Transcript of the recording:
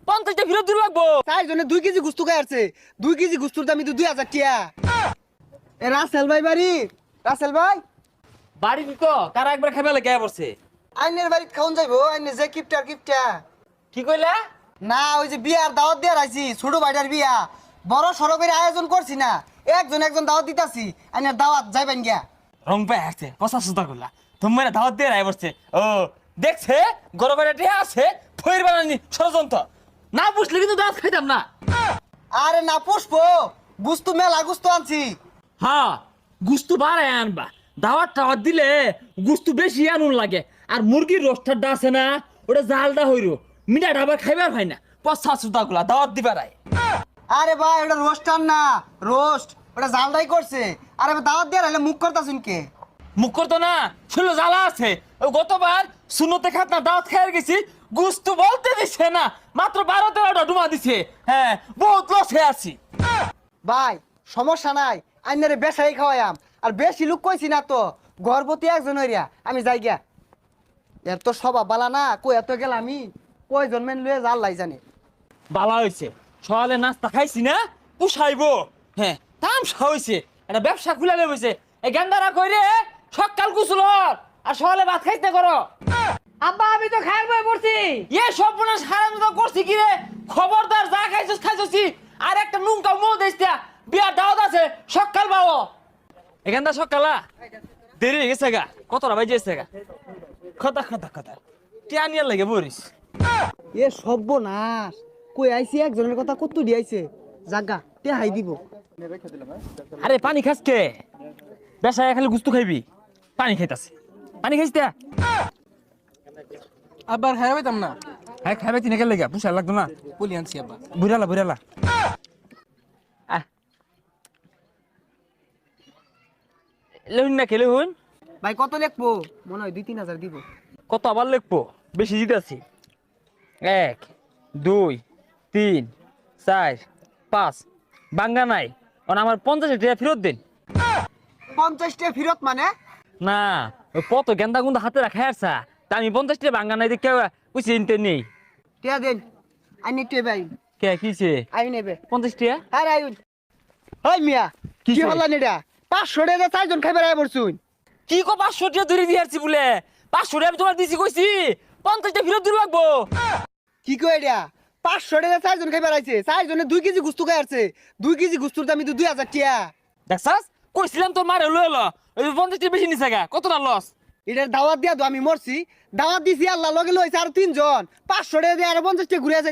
50টা ফেরত দিতে লাগবো। 4 জনে 2 কেজি গুস্তু খাই আসছে। 2 কেজি গুস্তুর দাম তো 2000 টাকা। এ রাসেল ভাই বাড়ি, রাসেল ভাই বাড়ি দিত কারা একবার খাইবে লাগে পড়ছে। আইনের বাড়ি খাওন যাইবো, আইনে যে কিপটা কি কইলা? না ওই যে বিয়ার দাওয়াত দিয়ে রাইছি, ছোট ভাইটার বিয়া বড় সড়কের আয়োজন করছি না, একজন দাওয়াত দিতাছি, আইনের দাওয়াত যাইবেন গিয়া। রং পায় আসছে কষা সুতা করলা তোমার দাওয়াত দিয়ে রায় পড়ছে। ও দেখছে গরবের টিয়া আছে ফইর বানানি ষড়যন্ত্র না বুঝলে কিন্তু দাওয়াত খাইতাম না। আরে না পুষ্পো, গুস্তু মেলা গুস্তু আনছি। হ্যাঁ গুস্তু বাড়ায় আনবা, দাওয়াত টাওয়াত দিলে গুস্তু বেশি আনুন লাগে। আর মুরগির রোস্টারটা আছে না, ওটা জালটা হইরো মিঠা ঢাবা খাইবার হয় না, পচা সুতা গুলা দাওয়াত দিবার। আরে ভাই ওটা রোস্টার না, রোস্ট ওটা জালদাই করছে। আরে দাওয়াত দিয়ে রাইলে মুখ করতাছুন কে? মুখ করতো না, শুনলো জ্বালা আছে। ওই গতবার শুনোতে খাত না দাওয়াত খাইয়ে গেছি, গুস্তু বলতে দিছে না, মাত্র 12-13টা ডুমা দিছে। হ্যাঁ বহুত লসে আছি। ভাই সমস্যা নাই, আইনারে বেশাই খাওয়াইয়াম। আর বেশি লোক কইছি না তো, গর্ভবতী একজন হইয়া আমি যাই গিয়া। এর তো স্বভাব বালা না, কই এত গেল আমি কয়জন মেন লয়ে জাল লাই জানে। বালা হয়েছে সকালে নাস্তা খাইছি না, পুষাইবো। হ্যাঁ তামসা হয়েছে, একটা ব্যবসা খুলে লেবছে। এই গেন্দারা কই রে সকাল কুচল আর সকালে ভাত খাইতে করো। আব্বা আমি তো খাইর বই পড়ছি। এ সব বোনাস হারাম তো করছি কি রে, খবরদার যা খাইছিস খাইছি। আর একটা নুনকা মো দেইস্তা বিয়ার দাওয়াত আছে সকাল বাবু। এখানটা সকালা দেরি হয়ে গেছে গা, কতটা বাজে গেছে গা। কথা টিয়া নিয়ে লাগে বরিস। এ সর্বনাশ, কই আইছি একজনের কথা কত দিয়াইছে, জাগা তে হাই দিব। আরে পানি খাস কে? বেসায় খালি গুস্তু খাইবি, পানি খাইতাছে। পানি খাইস তে আব্বার খাইর পাইতাম না। হ্যাঁ খাইবে তিনে গেলে গা পুষা লাগতো না। বলি আনছি আব্বা। বুড়ালা লহুন না খেলে হুন। ভাই কত লিখবো? মনে হয় 2-3 হাজার দিব। কত আবার লিখবো? বেশি জিতাছি। 1 2 3 4 5 বাঙ্গা নাই। আমার 50 টাকা ফেরত দিন। 50 টাকা ফেরত মানে? না ওই কত গেন্দা গুন্দা হাতে রাখা আসা, তা আমি 50 টাকা বাঙ্গা নাই দেখে বুঝছি ইনতে নেই। টিয়া দেন, আইনি টিয়া ভাই কে কিছে আই নেবে 50 টাকা? আরে আইন। ওই মিয়া কি কিসে? হলা নিডা 500 টাকা 4 জন খাইবার আই পড়ছুন। কি কো 500 টাকা ধরে দিয়ে আসছি বলে? 500 টাকা আমি তোমার দিছি কইছি, 50 টাকা ফেরত দিতে লাগবো। কি কই এটা? 500 টাকা 4 জন খাইবার আইছে, 4 জনে 2 কেজি গুস্তু খাই আসছে। 2 কেজি গুস্তুর দাম তো 2000 টাকা। দেখছাস কইছিলাম তোর মারে লয়ে ল, ওই 50 টাকা বেশি নিছে গা, কতটা লস। এটার দাওয়াত দিয়া তো আমি মরছি, দাওয়াত দিছি আল্লাহ লগে লইছে আর 3 জন। 500 টাকা দিয়ে আর 50 টাকা ঘুরে যাইতে